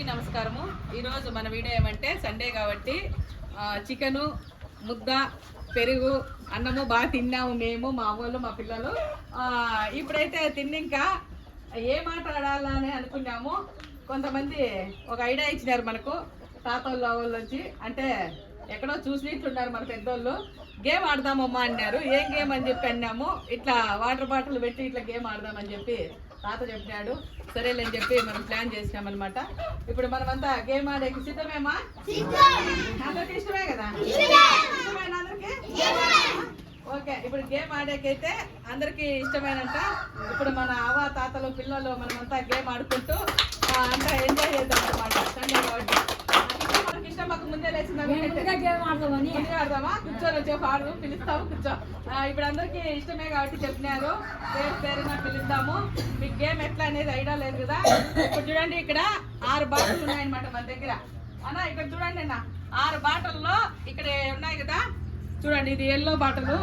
నమస్కారము. ఈరోజు మన వీడియో ఏమంటే సండే కాబట్టి చికెను, ముద్ద, పెరుగు, అన్నము బాగా తిన్నాము మేము, మా అవ్వలు, మా పిల్లలు. ఇప్పుడైతే తిన్నింకా ఏ మాట్లాడాలని అనుకున్నాము. కొంతమంది ఒక ఐడియా ఇచ్చినారు మనకు, తాతోళ్ళు అవ్వలు వచ్చి, అంటే ఎక్కడో చూసినట్లున్నారు మన పెద్దోళ్ళు. గేమ్ ఆడదామమ్మా అన్నారు. ఏం గేమ్ అని చెప్పి అన్నాము. ఇట్లా వాటర్ బాటిల్ పెట్టి ఇట్లా గేమ్ ఆడదామని చెప్పి తాత చెప్పినాడు. సరేలేని చెప్పి మనం ప్లాన్ చేసినాం అనమాట. ఇప్పుడు మనమంతా గేమ్ ఆడేకి సిద్ధమేమా? అందరికి ఇష్టమే కదా? ఇష్టమేనా అందరికి? ఓకే, ఇప్పుడు గేమ్ ఆడేకైతే అందరికి ఇష్టమేనంట. ఇప్పుడు మన అవ్వ తాతలు పిల్లలు మనమంతా గేమ్ ఆడుకుంటూ అంతా ఎంజాయ్ చేద్దాం అనమాట. సండే కాబట్టి మనకి ఇష్టం. మాకు ముందే లేచిందా ఆడదామా? కూర్చొని వచ్చే పాడు పిలుస్తాము, కూర్చో. ఇప్పుడు అందరికి ఇష్టమే కాబట్టి చెప్పినారు, పేరు పేరున పిలుద్దాము. మీకు గేమ్ ఎట్లా అనేది ఐడియా లేదు కదా. ఇప్పుడు చూడండి, ఇక్కడ 6 బాటలు ఉన్నాయన్నమాట మన దగ్గర. అన్న ఇక్కడ చూడండి అన్న, 6 బాటల్లో ఇక్కడ ఉన్నాయి కదా. చూడండి, ఇది ఎల్లో బాటలు,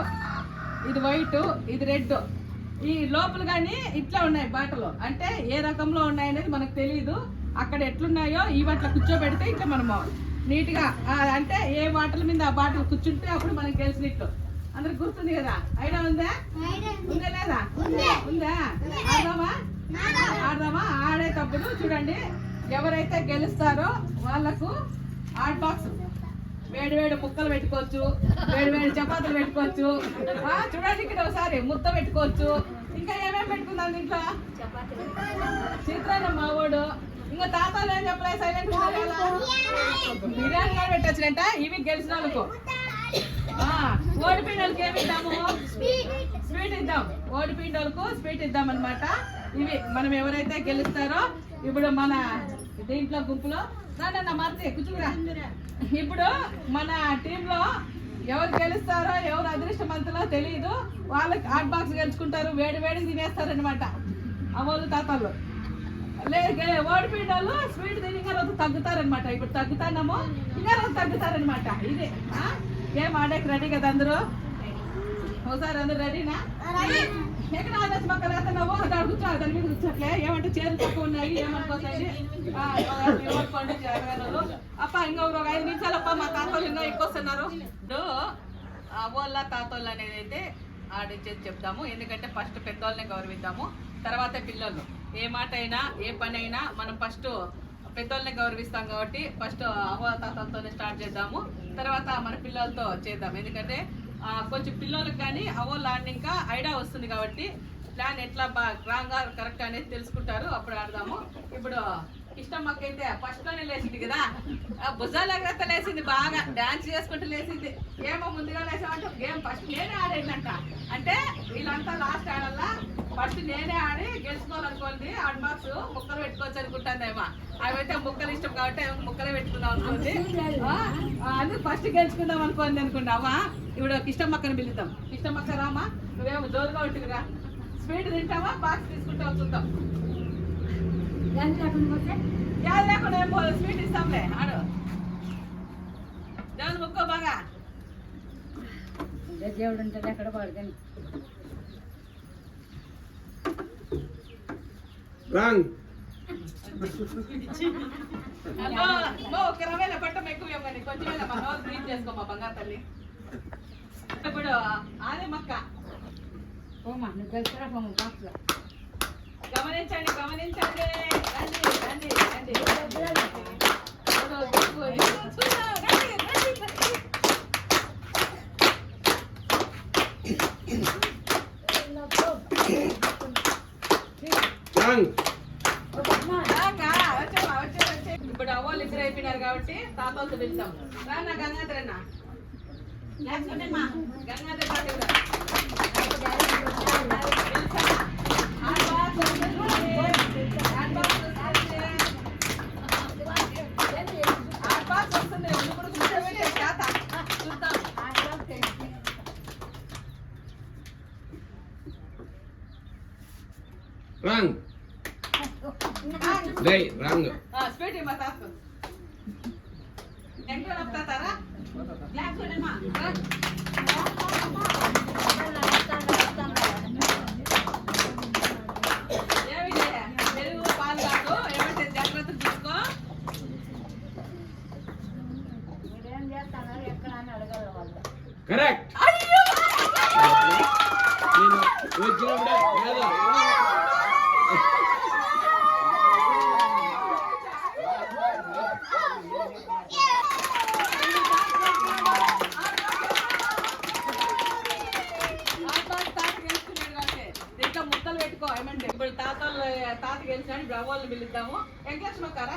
ఇది వైట్, ఇది రెడ్. ఈ లోపల కానీ ఇట్లా ఉన్నాయి బాటలు. అంటే ఏ రకంలో ఉన్నాయనేది మనకు తెలియదు. అక్కడ ఎట్లున్నాయో ఈ వాటిలో కూర్చోబెడితే ఇట్లా మనము నీట్గా, అంటే ఏ బాటల మీద ఆ బాటలు కూర్చుంటే అప్పుడు మనకు తెలిసినట్లు. అందరికి గుర్తుంది కదా? ఐడియా ఉందా? ఉందా లేదా? ఉందా? ఆడదామా? ఆడేటప్పుడు చూడండి, ఎవరైతే గెలుస్తారో వాళ్ళకు హాట్ బాక్స్, వేడి వేడి ముక్కలు పెట్టుకోవచ్చు, వేడి వేడి చపాతీలు పెట్టుకోవచ్చు. చూడండి, ఇక్కడ ఒకసారి ముద్ద పెట్టుకోవచ్చు. ఇంకా ఏమేమి పెట్టుకుందాం దీంట్లో? చిత్రాన్నం మావోడు. ఇంకా తాతాలు ఏం చెప్పలే, సైలెంట్ బిర్యానీ కూడా పెట్టచ్చులంట. ఇవి గెలిచిన వాళ్ళకు. ఓడిపోయినోళ్ళకి ఏమి ఇద్దాము? స్వీట్ ఇద్దాం. ఓడిపోయినోళ్ళకు స్వీట్ ఇద్దాం అనమాట. ఇవి మనం ఎవరైతే గెలుస్తారో ఇప్పుడు మన దీంట్లో గుంపులో మార్చి కూర్చురా. ఇప్పుడు మన టీంలో ఎవరు గెలుస్తారో ఎవరు అదృష్టవంతులో తెలియదు. వాళ్ళకి హాట్ బాక్స్ గెలుచుకుంటారు, వేడి వేడికి తినేస్తారనమాట అవ్వలు తాతలు. లేదు ఓడిపోయిన వాళ్ళు స్వీట్ తిని ఇంకా రోజు తగ్గుతారనమాట. ఇప్పుడు తగ్గుతానేమో, ఇంకా రోజు తగ్గుతారనమాట. ఇది గేమ్ ఆడేకి రెడీ కదా అందరూ? ఒకసారి అందరు రెడీనా? ఎక్కడ ఆడచ్చు పక్కన నవ్వు అక్కడ కూర్చో, దాని మీద కూర్చోట్లే. ఏమంటే చేతులు తక్కువ ఉన్నాయి, ఏమనుకోసండి ఏమనుకోండి జరగదు. అప్ప ఇంకా ఒక 5 నిమిషాలు అప్ప, మా తాతోళ్ళు ఇంకా ఎక్కువ వస్తున్నారు. అవ్వళ్ళ తాతోళ్ళు అనేది అయితే ఆడిచ్చేది చెప్తాము. ఎందుకంటే ఫస్ట్ పెద్దోళ్ళని గౌరవిద్దాము, తర్వాత పిల్లలు. ఏ మాట అయినా ఏ పని అయినా మనం ఫస్ట్ పెద్దోళ్ళని గౌరవిస్తాం కాబట్టి ఫస్ట్ అవ్వ తాతలతోనే స్టార్ట్ చేద్దాము, తర్వాత మన పిల్లలతో చేద్దాం. ఎందుకంటే కొంచెం పిల్లలకు కానీ అవ్వలు ఆడినాక ఐడియా వస్తుంది కాబట్టి ప్లాన్ ఎట్లా రాంగా కరెక్ట్ అనేది తెలుసుకుంటారు. అప్పుడు ఆడదాము. ఇప్పుడు ఇష్టం మాకైతే ఫస్ట్ లోనే లేచింది కదా, భుజాల ఎగరత లేచింది, బాగా డాన్స్ చేసుకుంటూ లేచింది. ఏమో ముందుగా లేచామంటే గేమ్ ఫస్ట్ నేనే ఆడేదంట. అంటే వీళ్ళంతా లాస్ట్ ఆడాలా, ఫస్ట్ నేనే ఆడి గెలుచుకోవాలనుకోండి. హాట్ బాక్స్ ముక్కలు పెట్టుకోవచ్చు అనుకుంటానేమో. అవైతే ముక్కలు ఇష్టం కాబట్టి ముక్కలే పెట్టుకుందాం అనుకోండి. అందుకు ఫస్ట్ గెలుచుకుందాం అనుకోండి అనుకుంటావా. ఇప్పుడు కిష్టమ్మక్కని పిలుద్దాం. కిష్టమ్మక్క రామా, నువ్వేమో జోరుగా ఉంటుందిరా. స్వీట్ తింటావా, బాక్స్ తీసుకుంటావా చూద్దాం. యాద లేకుండా ఏం పోదు, స్వీట్ ఇస్తాంలే. ఆడు దేవుని ముక్కో బాగా. దేవుడు ఉంటుంది ఎక్కడ పడుతుంది. ఒక రవేల పట్టం ఎక్కువ కానీ కొంచెం మా రోజు బ్రీత్ చేసుకోమా బంగారు తల్లి. ఇప్పుడు అదే మక్క పోమా, నువ్వు కలిసిరా పోమా బాక్స్. గమనించండి గమనించండి. రండి రండి రండి. ఇప్పుడు అవ్వలు ఇద్దరు అయిపోయినారు కాబట్టి తాతలతో పిలుస్తాం. రానా గంగాధర్ అన్న, Gangadhar Rang. Dai, rang. Speed మా తాత ఎంట్లో నప్పుతారా గ్లాస్ చూడమ్మా. ఏమి పెరుగు పాలు కాదు, ఏమంటే జాగ్రత్తలు తీసుకో. వచ్చినప్పుడే కాదు. దీంట్లో ముద్దలు పెట్టుకో ఏమంటే ఇప్పుడు తాత గెలిచాడు ఇప్పుడు అవ్వాళ్ళు పిలుద్దాము వెంకటలక్ష్మి అక్కారా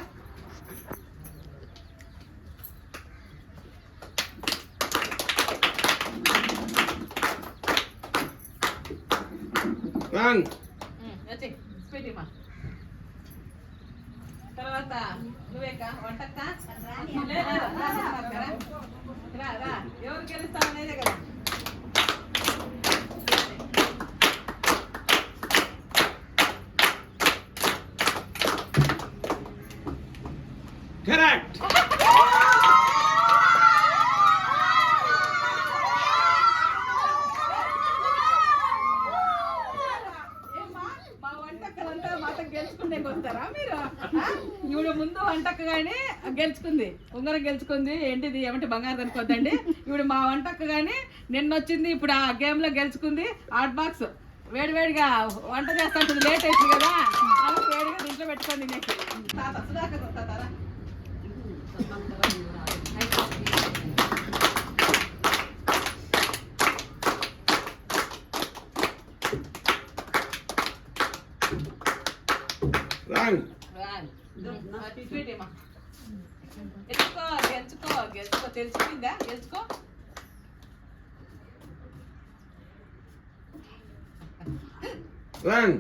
రాంగ్. వచ్చి స్వీట్ ఇమ్మా తర్వాత నువ్వేక వంటక్క రా రా ఎవరు గెలుస్తావు అనేదే కదా కరెక్ట్. మా వంటక్కలంతా మాతో గెలుచుకుంటే వస్తారా మీరు ఇప్పుడు ముందు వంటక్క గాని గెలుచుకుంది ఉంగరం గెలుచుకుంది ఏంటిది ఏమంటే బంగారు అనుకోద్దండి ఇప్పుడు మా వంటక్క గాని నిన్న వచ్చింది ఇప్పుడు ఆ గేమ్ లో గెలుచుకుంది హాట్ బాక్స్ వేడివేడిగా వంట చేస్తా ఉంటుంది లేట్ అవుతుంది కదా అలా వేడిగా దీంట్లో పెట్టుకోండి తాత సుధాకర్ వస్తారా రాంగ్. గెలుచుకో గెలుచుకో గెలుచుకో తెలిసిపోయిందా గెలుచుకో రాంగ్.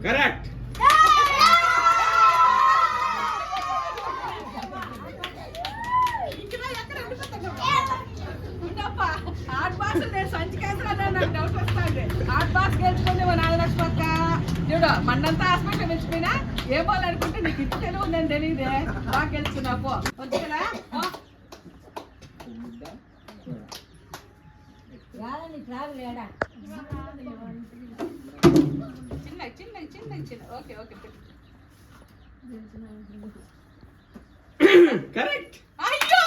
కరెక్ట్. హాట్ బాక్స్ నేను సంచికేస్తాను నాకు డౌట్ వస్తుంది హాట్ బాక్స్ గెలుచుకుంది మా నాగలక్ష్మి అక్క చూడు మన్నంతా హాస్పిటల్ గెలిచిపోయినా ఏమో అనుకుంటే నీకు ఇంటి తెలుగు ఉందని తెలియదే బాగా గెలుచుకున్నావు పో వచ్చు కదా చిన్న చిన్న చిన్న చిన్న ఓకే ఓకే కరెక్ట్. అయ్యో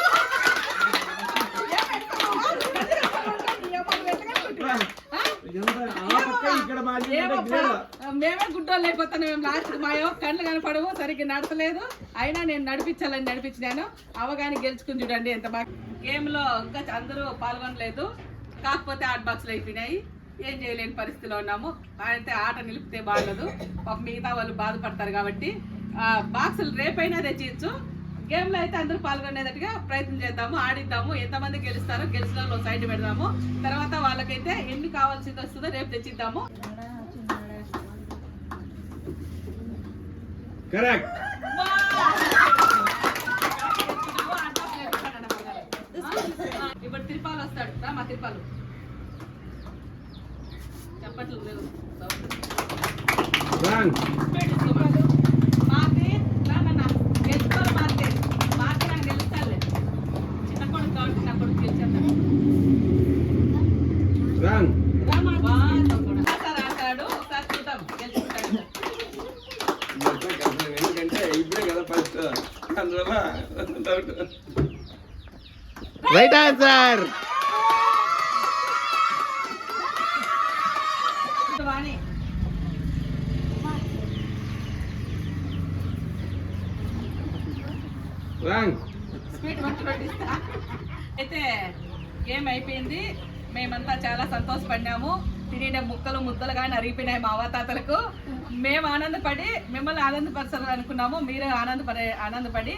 మేమే గుడ్డోళ్ళు అయిపోతాను మేము లాస్ట్ మా ఏమో కళ్ళు కనపడవు సరిగ్గా నడతలేదు అయినా నేను నడిపించాలని నడిపించినాను అవగానే గెలుచుకుని చూడండి ఎంత బాగా గేమ్ లో ఇంకా అందరూ పాల్గొనలేదు కాకపోతే హాట్ బాక్స్లు అయిపోయినాయి ఏం చేయలేని పరిస్థితిలో ఉన్నాము అయితే ఆట నిలిపితే బాగలేదు ఒక మిగతా వాళ్ళు బాధపడతారు కాబట్టి బాక్సులు రేపైనా తెచ్చిచ్చు గేమ్ లో అయితే అందరూ పాల్గొనేటట్టుగా ప్రయత్నం చేద్దాము ఆడిద్దాము ఎంతమంది గెలుస్తారో గెలిచిన వాళ్ళు సైడ్ పెడదాము తర్వాత వాళ్ళకైతే ఎన్ని కావాల్సింది వస్తుందో రేపు తెచ్చిద్దాము కరెక్ట్. ఇప్పుడు తిరుపాలు వస్తాడు రా మా తిరుపాలు చెప్పట్లు లేవు రాంగ్. మాకి రానన్నా గెలుచుకోవాలి మాకి నాకు గెలుస్తాలే చిన్న కొడుకు కాబట్టి నా కొడుకు గెలిచేస్తాను రాంగ్. రాశాడు ఒకసారి చూద్దాం గెలుచుకుంటాడు ఎందుకంటే ఇప్పుడే కదా ఫస్ట్ అందువల్ల doubt. Right answer. Vani wrong. Sweet పట్టిస్తా అయితే గేమ్ అయిపోయింది మేమంతా చాలా సంతోషపడినాము తినే ముక్కలు ముద్దలు కానీ అరిగిపోయినాయి మా అవ్వతాతలకు మేము ఆనందపడి మిమ్మల్ని ఆనందపరచాలని అనుకున్నాము మీరు ఆనందపడి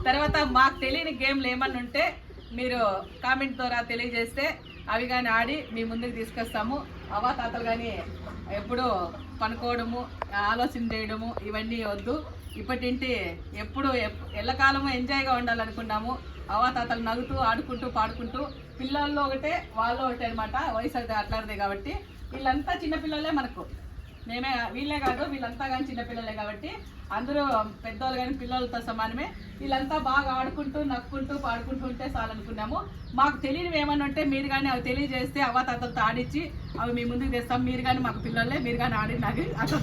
తర్వాత మాకు తెలియని గేమ్లు ఏమన్నా ఉంటే మీరు కామెంట్ ద్వారా తెలియజేస్తే అవి కానీ ఆడి మీ ముందుకు తీసుకొస్తాము అవ్వతాతలు కానీ ఎప్పుడు పనుకోవడము ఆలోచన చేయడము ఇవన్నీ వద్దు ఇప్పటింటి ఎప్పుడు ఎల్లకాలము ఎంజాయ్గా ఉండాలనుకున్నాము అవ్వతాతలు నవ్వుతూ ఆడుకుంటూ పాడుకుంటూ పిల్లల్లో ఒకటే వాళ్ళు ఒకటే అనమాట వయసు అయితే అట్లాంటిది కాబట్టి వీళ్ళంతా చిన్నపిల్లలే మనకు మేమే వీళ్ళే కాదు వీళ్ళంతా కానీ చిన్నపిల్లలే కాబట్టి అందరూ పెద్దవాళ్ళు కానీ పిల్లలతో సమానమే. వీళ్ళంతా బాగా ఆడుకుంటూ నక్కుంటూ పాడుకుంటూ ఉంటే చాలనుకున్నాము. మాకు తెలియనివి ఏమన్నా ఉంటే మీరు కానీ అవి తెలియజేస్తే అవ్వతాతలతో ఆడించి అవి మీ ముందుకు తెస్తాం. మీరు కానీ మాకు పిల్లలే, మీరు కానీ ఆడి నాకు అట్లా